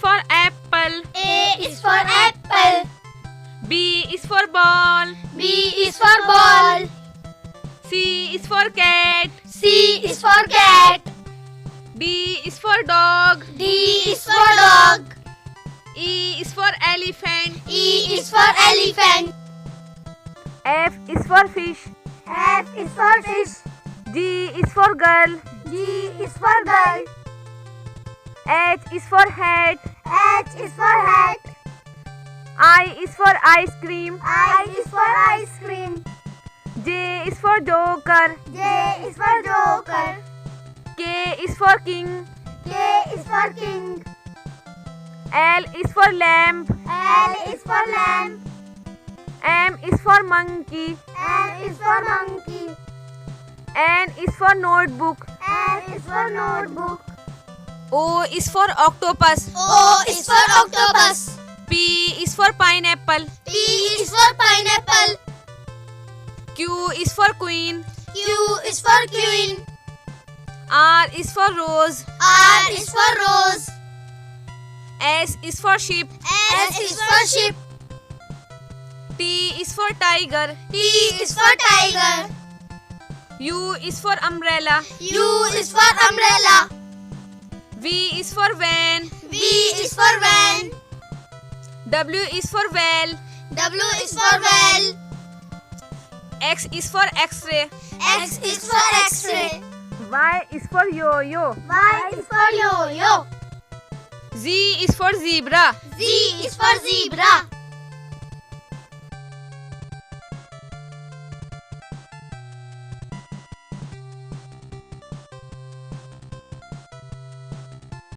for apple. A is for apple. B is for ball. B is for ball. C is for cat. C is for cat. D is for dog. D is for dog. E is for elephant. E is for elephant. F is for fish. F is for fish. G is for girl. G is for girl. H is for hat. H is for hat. I is for ice cream. I is for ice cream. J is for joker. J is for joker. K is for king. K is for king. L is for lamp. L is for lamp. M is for monkey. N is for monkey. N is for notebook. N is for notebook. O is for octopus. O is for octopus. P is for pineapple. P is for pineapple. Q is for queen. Q is for queen. R is for rose. R is for rose. S is for sheep. S is for sheep. T is for tiger. T is for tiger. U is for umbrella. U is for umbrella. V is for van. V is for van. W is for well. W is for well. X is for x-ray. X is for X-ray. Y is for yo-yo. Y is for yo-yo. Z is for zebra. Z is for zebra.